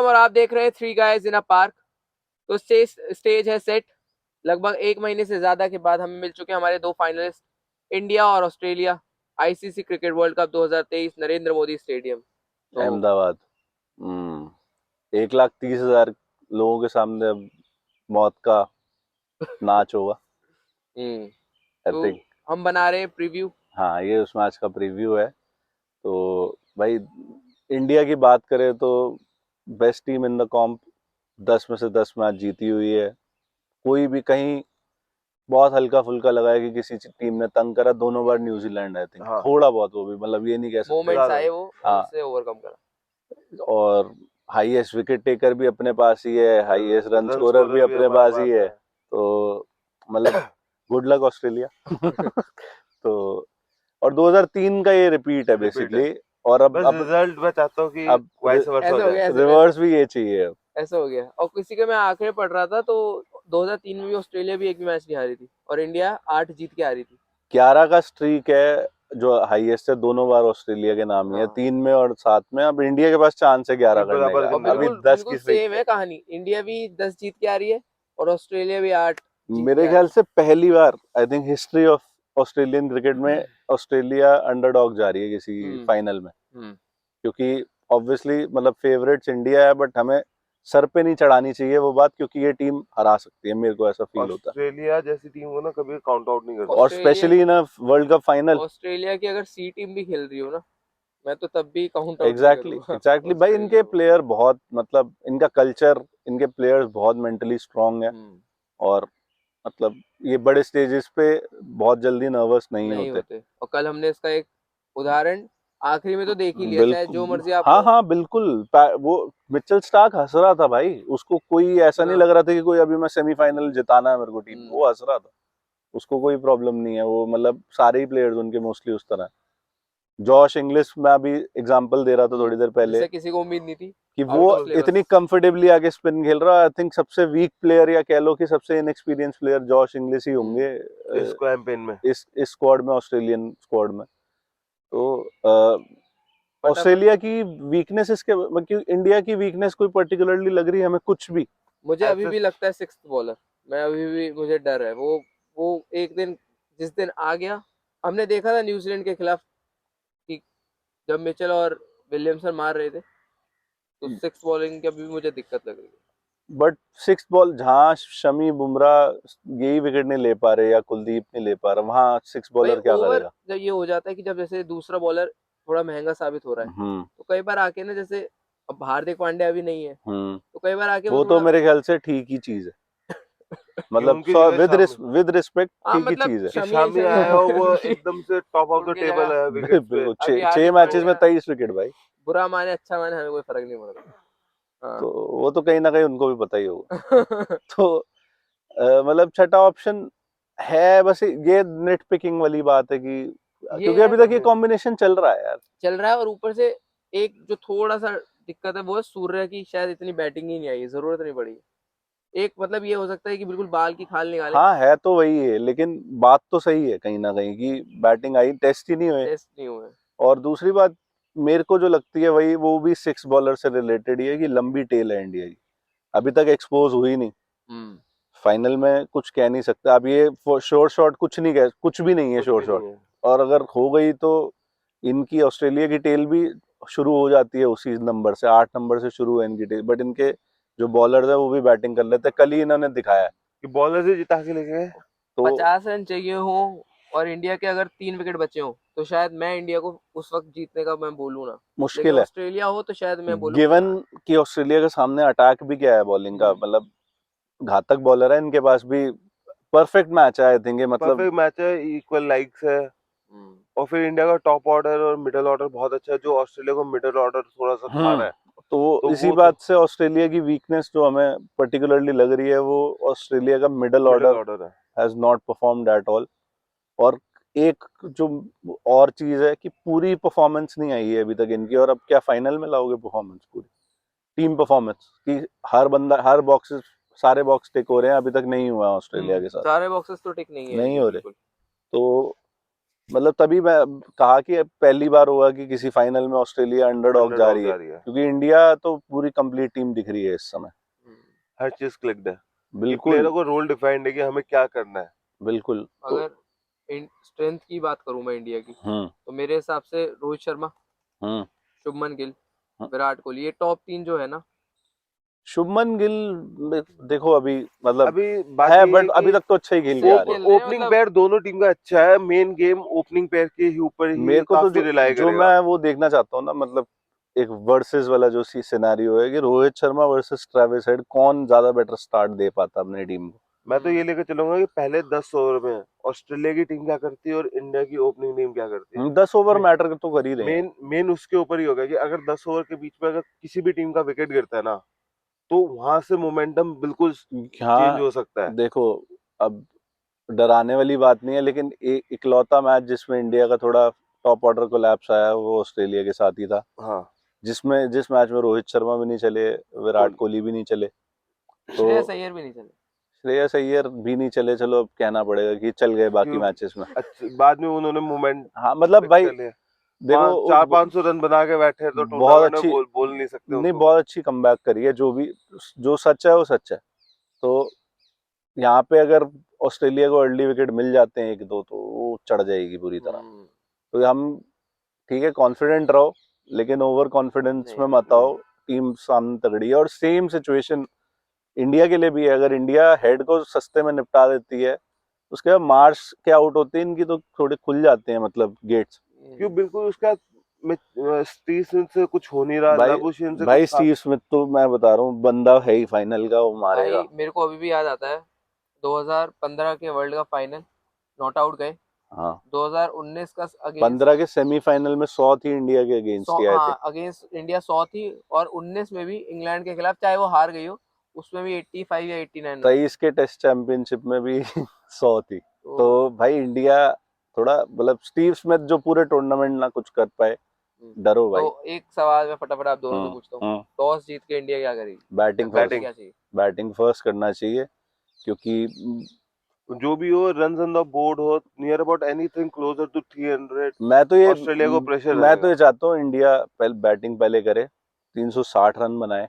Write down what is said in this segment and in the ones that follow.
और आप देख रहे हैं three guys in a park. तो स्टेज है सेट। लगभग एक महीने से ज्यादा के बाद हमें मिल चुके हैं हमारे दो फाइनलिस्ट, इंडिया और Australia, ICC cricket world cup 2023 Narendra Modi stadium. तो अहमदाबाद। 1,30,000 लोगों के सामने अब मौत का नाच होगा। हम्म आई तो थिंक। हम बना रहे हैं प्रीव्यू। हाँ, ये उस मैच का प्रीव्यू है। तो भाई, इंडिया की बात करें तो बेस्ट टीम इन द कॉम्प, 10 में से 10 मैच जीती हुई है। कोई भी कहीं बहुत हल्का फुल्का लगा है कि किसी टीम ने तंग करा, दोनों बार न्यूजीलैंड आई थिंक। हाँ, थोड़ा बहुत, वो भी मतलब ये नहीं कह सकते। मोमेंट्स आए वो और हाँ, उससे ओवरकम करा। और हाईएस्ट विकेट टेकर भी अपने पास ही है, हाईएस्ट रन रन स्कोरर भी अपने पास ही है। है। तो मतलब गुड लक ऑस्ट्रेलिया। तो और 2003 का ये रिपीट है रिपीट है। बेसिकली। और बस अब रिजल्ट मैं चाहता हूँ कि अब वाइस वर्सा हो ऐसा हो जाए। गया, रिवर्स भी ये चाहिए अब। ऐसा हो गया। और किसी के मैं आंकड़े पढ़ रहा था तो 2003 में भी ऑस्ट्रेलिया भी एक भी मैच नहीं हारी थी और इंडिया 8 जीत के हारी थी। 11 का स्ट्रीक है जो हाईएस्ट है, दोनों बार ऑस्ट्रेलिया के नाम ही है, हाँ। 3 में और 7 में। अब इंडिया के पास चांस है 11 एक करने बराबर का। और करने का। अभी बिल्कुल 10 बिल्कुल की स्ट्रीक सेम है। है कहानी, इंडिया भी 10 जीत के आ रही है और ऑस्ट्रेलिया भी 8 जीत के मेरे आ रही ख्याल से पहली बार I think history of Australian cricket में ऑस्ट्रेलिया अंडरडॉग जा रही है किसी है। फाइनल में। हम्म क्योंकि ऑब्वियसली मतलब फेवरेट्स इंडिया है, बट हमें सर पे नहीं चढ़ानी चाहिए वो बात, क्योंकि ये टीम हरा सकती है, मेरे को ऐसा फील होता ऑस्ट्रेलिया जैसी टीम को ना कभी काउंट आउट नहीं है। करते। और ऑस्ट्रेलिया स्पेशली ना वर्ल्ड कप फाइनल। ऑस्ट्रेलिया की अगर सी टीम भी खेल रही हो ना, मैं तो तब भी काउंट आउट नहीं एग्जैक्टली करूंगा एग्जैक्टली भाई, इनके ऑस्ट्रेलिया को। प्लेयर बहुत मतलब इनका कल्चर, इनके प्लेयर्स बहुत मेंटली स्ट्रांग है। हम्म और मतलब ये बड़े स्टेजेस पे बहुत जल्दी नर्वस नहीं नहीं होते। होते। और कल हमने इसका एक उदाहरण आखिरी में तो देख ही लिया, चाहे जो बिल्कुल, मर्जी आप हाँ कहो। हाँ बिल्कुल। वो मिचेल स्टार्क हंस रहा था भाई, उसको कोई ऐसा नहीं इतना लग रहा था कि कोई अभी मैं सेमीफाइनल जिताना है मेरे को टीम को, हम्म वो हंस रहा था। उसको कोई प्रॉब्लम नहीं है। वो मतलब सारे ही प्लेयर्स उनके मोस्टली उस तरह हैं। जॉश इंग्लिश मैं अभी एग्जांपल दे रहा था थोड़ी देर पहले जिससे किसी को उम्मीद नहीं थी, कि वो आउट ऑफ इतनी सिलेबस। कंफर्टेबली आगे स्पिन खेल रहा है। आई थिंक सबसे वीक प्लेयर या कह लो कि सबसे इनएक्सपीरियंस प्लेयर जॉश इंग्लिश ही होंगे इस कैंपेन में। इस स्क्वाड में, ऑस्ट्रेलियन स्क्वाड में। तो बट अपन, ऑस्ट्रेलिया की वीकनेस इसके मतलब इंडिया की वीकनेस कोई पर्टिकुलरली लग रही है हमें कुछ भी? मुझे अभी ऐसे भी लगता है सिक्स्थ बॉलर। मैं अभी भी, मुझे डर है वो एक दिन, जिस दिन आ गया। हमने देखा था न्यूजीलैंड के खिलाफ कि जब मिचेल और विलियमसन मार रहे थे, तो सिक्स बॉलिंग की अभी भी मुझे दिक्कत लग रही है। बट सिक्स बॉल जहाँ शमी बुमराह यही विकेट नहीं ले पा रहे या कुलदीप नहीं ले पा रहा, वहां सिक्स भाई बॉलर क्या ओवर करेगा? जब ये हो जाता है कि जब जैसे दूसरा बॉलर थोड़ा महंगा साबित हो रहा है, हम्म तो कई बार आके ना, जैसे अब हार्दिक पांड्या अभी नहीं है, हम्म तो कई बार आके वो वो तो थोड़ा मेरे ख्याल से ठीक ही चीज है। कि मतलब उनकी जगह शामी, विद रिस्पेक्ट हाँ ठीक ही मतलब चीज है। कि शमी शामी शमी आया हो वो शमी एकदम से टॉप ऑफ द उनकी टेबल जगह है विकेट्स पे। बिल्कुल, अभी छह हार्दिक मैचेस में पांड्या 23 विकेट भाई। बुरा माने अच्छा माने हमें कोई फर्क नहीं पड़ता। हाँ। तो वो तो कहीं ना कहीं उनको भी पता ही होगा। तो मतलब छठा ऑप्शन है, बस ये नेट पिकिंग वाली बात है कि ये क्योंकि है, अभी तक ये कॉम्बिनेशन चल रहा है यार। चल रहा है। और ऊपर से एक जो थोड़ा सा दिक्कत है वो है सूर्य की, शायद इतनी बैटिंग ही नहीं आई है, जरूरत नहीं पड़ी। एक मतलब ये हो सकता है कि बिल्कुल बाल की खाल निकाले, हाँ, है तो वही है, लेकिन बात तो सही है कहीं ना कहीं कि बैटिंग आई, टेस्ट ही नहीं हुए। टेस्ट नहीं हुए। और दूसरी बात मेरे को जो लगती है वही, वो भी सिक्स बॉलर से रिलेटेड ही है कि लंबी टेल है इंडिया की, अभी तक एक्सपोज हुई नहीं। हम्म फाइनल में कुछ कह नहीं सकता अब ये। शोर शॉट कुछ नहीं कह, कुछ भी नहीं है कुछ शोर भी शॉट। नहीं है। और अगर हो गई तो इनकी ऑस्ट्रेलिया की टेल भी शुरू हो जाती है उसी नंबर से, 8 नंबर से शुरू है इनकी टेल। बट इनके जो बॉलर्स है वो भी बैटिंग कर लेते हैं, कल ही इन्होंने दिखाया है। कि बॉलर से जिता के लेके गए। तो 50 रन चाहिए हो और इंडिया के अगर 3 विकेट बचे हो, तो शायद मैं इंडिया को उस वक्त जीतने का मैं बोलूँ ना। लेकिन मुश्किल है, ऑस्ट्रेलिया हो तो शायद मैं बोलूँ कि गिवन हाँ। कि ऑस्ट्रेलिया के सामने अटैक भी क्या है बॉलिंग का, हम्म मतलब घातक बॉलर है इनके पास भी। परफेक्ट मैच है आई थिंक, मतलब परफेक्ट मैच है, इक्वल लाइक्स है। हम्म और फिर इंडिया का टॉप ऑर्डर और मिडिल ऑर्डर बहुत अच्छा है, जो ऑस्ट्रेलिया को मिडिल ऑर्डर थोड़ा सा खा रहा है। तो तो इसी वो तो बात से ऑस्ट्रेलिया की वीकनेस जो हमें पर्टिकुलरली लग रही है, वो ऑस्ट्रेलिया का मिडल मिडिल ऑर्डर ऑर्डर है। Has not performed at all. और एक जो और चीज है कि पूरी परफॉर्मेंस नहीं आई है अभी तक इनकी, और अब क्या फाइनल में लाओगे परफॉर्मेंस पूरी, टीम परफॉर्मेंस कि हर बंदा हर बॉक्सेस, सारे बॉक्स टिक हो रहे हैं, अभी तक नहीं हुआ ऑस्ट्रेलिया के साथ। सारे बॉक्सेस तो टिक नहीं है नहीं इनके हो रहे। बिल्कुल। तो मतलब तभी मैं कहा कि अब पहली बार होगा कि किसी फाइनल में ऑस्ट्रेलिया अंडरडॉग जा रही है, क्योंकि इंडिया तो पूरी कंप्लीट टीम दिख रही है इस समय। हर चीज क्लिक्ड है कि बिल्कुल प्लेयरों को रोल डिफाइंड है कि हमें क्या करना है। बिल्कुल। तो अगर स्ट्रेंथ की बात करूं मैं इंडिया की, तो मेरे हिसाब से रोहित शर्मा, हम्म शुभमन गिल, विराट कोहली, ये टॉप 3 जो है ना। शुभमन गिल देखो अभी मतलब अभी बात है, यही बट है अभी कि तक तो अच्छा ही खेल के सही आ रहे खेल रहे हैं, ओपनिंग मतलब पेयर दोनों टीम का अच्छा है। मेन गेम ओपनिंग पेयर के ही ऊपर हैं। ही मेरे को तो काफी रिलाई जो करेगा। मैं वो देखना चाहता हूँ ना, मतलब एक वर्सेस वाला जो सी सिनेरियो है कि Rohit Sharma versus Travis head, कौन ज्यादा बेटर स्टार्ट दे पाता अपनी टीम को। मैं तो ये लेकर चलूंगा कि पहले 10 ओवर में ऑस्ट्रेलिया की टीम क्या करती है और इंडिया की ओपनिंग टीम क्या करती है। 10 ओवर मे- मैटर तो कर ही रहे हैं। मेन मेन उसके ऊपर ही होगा कि अगर 10 ओवर के बीच में अगर किसी भी टीम का विकेट गिरता है ना, तो वहां से मोमेंटम बिल्कुल चेंज हाँ हो सकता है। देखो, अब डराने वाली बात नहीं है, लेकिन इकलौता मैच जिसमें इंडिया का थोड़ा टॉप ऑर्डर कोलैप्स आया वो ऑस्ट्रेलिया के साथ ही था, हाँ, जिस मैच में रोहित शर्मा भी नहीं चले, विराट कोहली भी नहीं चले, तो श्रेयस अय्यर भी नहीं चले। श्रेयस अय्यर भी नहीं चले। चलो अब कहना पड़ेगा कि चल गए बाकी क्यों मैचेस में। बाद में उन्होंने मोमेंट हाँ मतलब फिक्स भाई कर लिया। देखो 400-500 रन बना के बैठे हैं, तो बहुत टूर्नामेंट में अच्छी, बोल नहीं सकते नहीं उनको। बहुत अच्छी कमबैक करी है। जो भी जो सच है वो सच है। तो यहाँ पे अगर ऑस्ट्रेलिया को अर्ली विकेट मिल जाते हैं एक दो, तो वो चढ़ जाएगी पूरी तरह। तो हम ठीक है, कॉन्फिडेंट रहो, लेकिन ओवर कॉन्फिडेंस में नहीं, मत आओ। टीम सामने तगड़ी है, और सेम सिचुएशन इंडिया के लिए भी है। अगर इंडिया हेड को सस्ते में निपटा देती है, उसके बाद मार्च के आउट होते हैं इनकी, तो थोड़े खुल जाते हैं मतलब गेट्स। क्यों बिल्कुल उसका स्टीव स्मिथ से कुछ हो नहीं रहा, भाई लाबुशेन से भाई कुछ खास। स्टीव स्मिथ तो मैं बता रहा हूँ, बंदा है ही फाइनल का, वो मारेगा। भाई मेरे को अभी भी याद आता है 2015 के world cup final, not out गए। हाँ 2019 का अगेंस्ट 15 के सेमीफाइनल में 100 थी इंडिया के अगेंस्ट ही आए थे। हाँ अगेंस्ट इंडिया 100 थी, और 19 में भी इंग्लैंड के खिलाफ, चाहे वो हार गई हो, उसमें भी 85 या 89 रन। 23 के टेस्ट चैंपियनशिप में भी 100 थी। तो तो भाई इंडिया थोड़ा मतलब स्टीव स्मिथ जो पूरे टूर्नामेंट ना कुछ कर पाए, डरो भाई। तो एक सवाल मैं फटाफट आप दोनों से पूछता हूँ, हम्म टॉस जीत के इंडिया क्या करेगी, बैटिंग करना फर्स्ट, बैटिंग क्या चाहिए? बैटिंग फर्स्ट करना चाहिए, क्योंकि जो भी हो, रन ऑन द बोर्ड हो, near about anything closer to 300, मैं तो ये ऑस्ट्रेलिया को प्रेशर मैं तो रहेगा। ये चाहता हूँ इंडिया पहले बैटिंग पहले करे, 360 रन बनाए,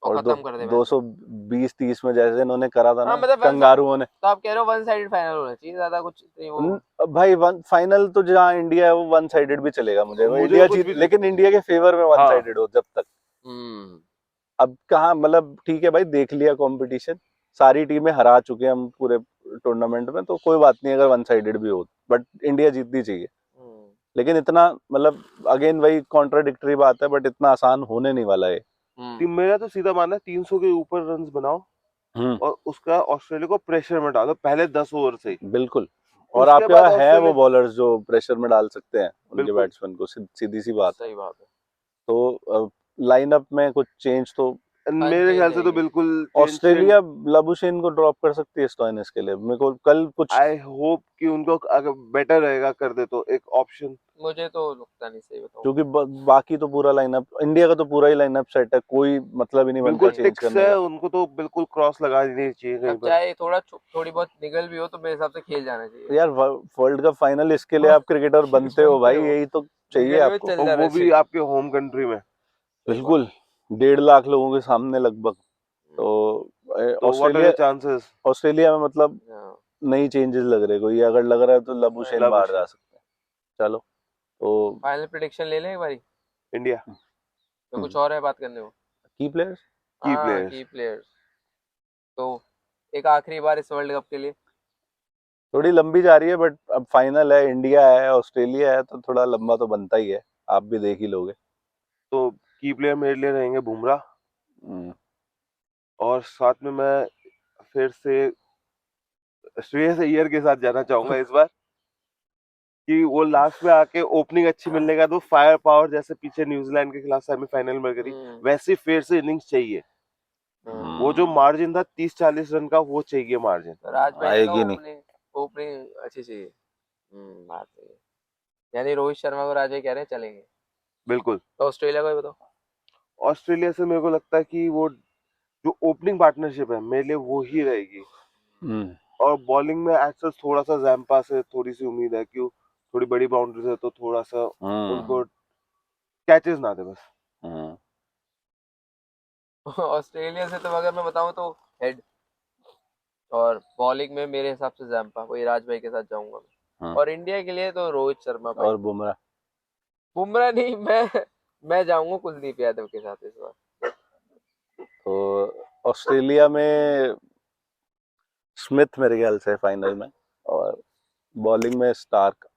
और और खत्म कर दे मैच को। 220-30 में जैसे इन्होंने करा था हाँ ना मतलब कंगारुओं ने। तो आप कह रहे हो वन साइडेड फाइनल होना चाहिए, ज्यादा कुछ नहीं वो। भाई वन फाइनल तो जहाँ इंडिया है वो वन साइडेड भी चलेगा मुझे, वो मुझे इंडिया कुछ जीत, भी लेकिन इंडिया के फेवर में वन हाँ, साइडेड हो जब तक। हम्म अब कहाँ मतलब ठीक है भाई, देख लिया कंपटीशन, सारी टीमें हरा चुके हैं हम पूरे टूर्नामेंट में, तो कोई बात नहीं अगर वन साइडेड भी हो, बट इंडिया जीतनी चाहिए। हम्म लेकिन इतना मतलब अगेन वही कॉन्ट्राडिक्टरी बात है, बट इतना आसान होने नहीं वाला है। मेरा तो सीधा मानना है 300 के ऊपर रन बनाओ हम्म और उसका ऑस्ट्रेलिया को प्रेशर में डालो पहले 10 ओवर से ही। बिल्कुल। और उसके आपके बाद पास है वो ऑस्ट्रेलिया, बॉलर्स जो प्रेशर में डाल सकते हैं उनके बिल्कुल बैट्समैन को, सीधी सी बात है। सही बात है। तो लाइनअप में कुछ चेंज तो मेरे अनचेंज ख्याल से तो रहेगी। बिल्कुल चेंज। ऑस्ट्रेलिया लाबुशेन को ड्रॉप कर सकती है स्टोइनिस के लिए, मेरे को कल कुछ, आई होप कि उनको अगर बेटर रहेगा कर दे तो एक ऑप्शन। मुझे तो लगता नहीं, सही बताऊं। क्योंकि बाकी तो पूरा लाइनअप इंडिया का तो पूरा ही लाइनअप सेट है, कोई मतलब ही नहीं बनता बिल्कुल नहीं, चेंज टिक्स करने है, का। उनको तो बिल्कुल क्रॉस लगा देनी चाहिए कहीं अब पर। चाहे थोड़ी बहुत निगल भी हो, तो मेरे हिसाब से खेल जाना चाहिए। यार वर्ल्ड कप फाइनल इसके लिए हाँ, आप क्रिकेटर बनते हो बनते भाई, हो, यही तो चाहिए निगल में आपको। चल और जाना वो भी चाहिए। आपके होम कंट्री में। सही बात। बिल्कुल, 1.5 लाख लोगों के सामने लगभग। तो तो what are Australia the chances? Australia में मतलब हाँ, नई चेंजेस लग रहे, कोई अगर लग रहा है तो लबुशेन बाहर जा लाबुशेन, सकते हैं। चलो तो फाइनल प्रेडिक्शन ले लें एक बारी, इंडिया तो कुछ और है बात करने को। की प्लेयर्स। की हाँ, प्लेयर्स। की प्लेयर्स। तो एक आखिरी बार इस वर्ल्ड कप के लिए। थोड़ी लंबी जा रही है, बट अब फाइनल है, इंडिया है ऑस्ट्रेलिया है, तो थोड़ा लंबा तो बनता ही है, आप भी देख ही लोगे। तो की प्लेयर मेरे लिए रहेंगे बुमराह, हम्म, और साथ में मैं फिर से श्रेयस अय्यर के साथ जाना चाहूंगा इस बार, कि वो लास्ट में आके ओपनिंग अच्छी मिलने का, तो फायर पावर जैसे पीछे न्यूजीलैंड के खिलाफ सेमीफाइनल में करी, हम्म वैसी फिर से इनिंग्स चाहिए। वो जो मार्जिन था 30-40 रन का, वो चाहिए मार्जिन। तो राज भाई ने कहा आएगी नहीं। ओपनिंग ओपनिंग अच्छी चाहिए। बात सही है। यानी रोहित शर्मा को राज भाई कह रहे हैं चलेंगे। बिल्कुल। तो ऑस्ट्रेलिया का भी बताओ। ऑस्ट्रेलिया से मेरे को लगता है कि वो जो ओपनिंग पार्टनरशिप है मेरे लिए वो ही रहेगी। हम्म और बॉलिंग में एक्सेस थोड़ा सा जैम्पा से थोड़ी सी उम्मीद है, क्यों थोड़ी बड़ी बाउंड्रीज है तो थोड़ा सा हम्म उनको कैचेस ना दे बस। हम्म ऑस्ट्रेलिया से तो अगर मैं बताऊं तो हेड, और बॉलिंग में मेरे हिसाब से जैम्पा, वही राज भाई के साथ जाऊंगा मैं। हम्म। और इंडिया के लिए तो रोहित शर्मा भाई। और बुमराह। बुमराह नहीं, मैं जाऊंगा कुलदीप यादव के साथ इस बार। तो ऑस्ट्रेलिया में स्मिथ मेरे ख्याल से फाइनल में, और बॉलिंग में स्टार्क।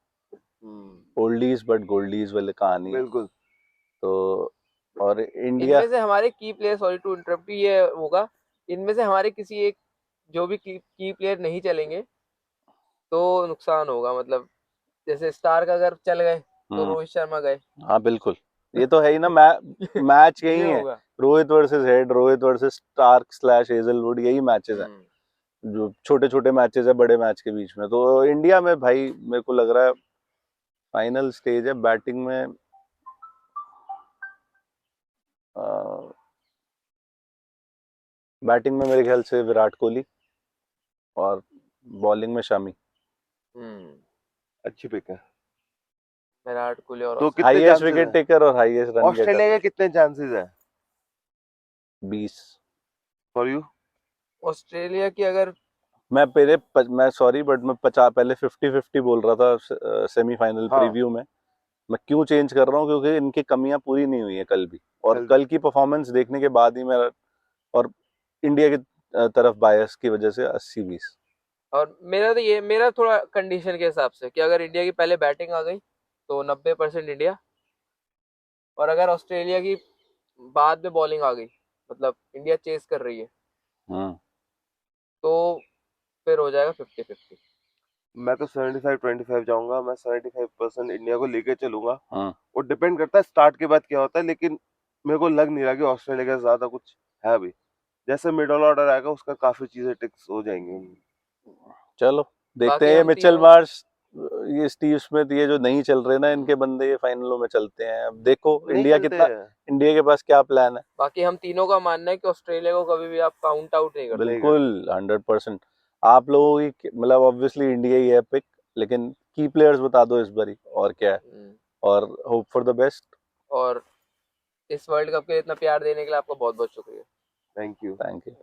ओल्डीज बट गोल्डीज वाली कहानी है। बिल्कुल। तो और इंडिया, इनमें से हमारे की प्लेयर, सॉरी टू इंटरप्ट, ये होगा, इनमें से हमारे किसी एक जो भी की प्लेयर नहीं चलेंगे तो नुकसान होगा, मतलब जैसे स्टार्क अगर चल गए तो हम्म, रोहित शर्मा गए। हाँ बिल्कुल, ये तो है ही ना। मैच यही ये है, होगा। Rohit versus Head, Rohit versus Starc slash Hazlewood, यही मैचेस हैं हम्म। जो छोटे छोटे मैचेस है बड़े मैच के बीच में। तो इंडिया में भाई मेरे को लग रहा है फाइनल स्टेज है बैटिंग में। बैटिंग में मेरे ख्याल से विराट कोहली, और बॉलिंग में शमी। हम्म। अच्छी पिक है। विराट कोहली और तो कितने हाईएस्ट चांसेस विकेट है टेकर और हाईएस्ट रन गेटर। ऑस्ट्रेलिया के, कितने चांसेस है 20। For you? ऑस्ट्रेलिया की अगर, मैं सॉरी बट मैं 50, पहले 50-50 बोल रहा था सेमीफाइनल हाँ प्रीव्यू में। मैं क्यों चेंज कर रहा हूँ, क्योंकि इनकी कमियां पूरी नहीं हुई है कल भी, और कल भी। कल की परफॉर्मेंस देखने के बाद ही मैं, और इंडिया की तरफ बायस की वजह से 80-20। और मेरा तो ये, मेरा थोड़ा कंडीशन के हिसाब से कि अगर इंडिया की पहले बैटिंग आ गई तो 90% इंडिया, और अगर ऑस्ट्रेलिया की बाद में बॉलिंग आ गई, मतलब इंडिया चेस कर रही है, हम्म तो फिर हो जाएगा 50-50। मैं तो 75-25 जाऊंगा। मैं 75% इंडिया को लेके चलूंगा। हम्म वो डिपेंड करता है स्टार्ट के बाद क्या होता है, लेकिन मेरे को लग नहीं रहा कि ऑस्ट्रेलिया का ज्यादा कुछ है अभी। जैसे मिडल ऑर्डर आएगा उसका काफी चीजें टिक्स हो जाएंगी। चलो देखते बाकी हैं, ये हम मिचेल तीनों, मार्श, ये स्टीव स्मिथ, ये जो नहीं चल रहे ना इनके हम्म, बंदे, ये फाइनलों में चलते हैं। अब देखो नहीं इंडिया चलते कितना, हैं। इंडिया के पास क्या प्लान है। बाकी हम तीनों का मानना है कि ऑस्ट्रेलिया को कभी भी आप काउंट आउट नहीं कर सकते। नहीं कर। बिल्कुल 100%। आप लोगों की मतलब ऑब्वियसली इंडिया ही है पिक, लेकिन की प्लेयर्स बता दो इस बारी, और क्या है, और होप फॉर द बेस्ट। और इस वर्ल्ड कप के लिए इतना प्यार देने के लिए आपका बहुत बहुत शुक्रिया। Thank you. Thank you.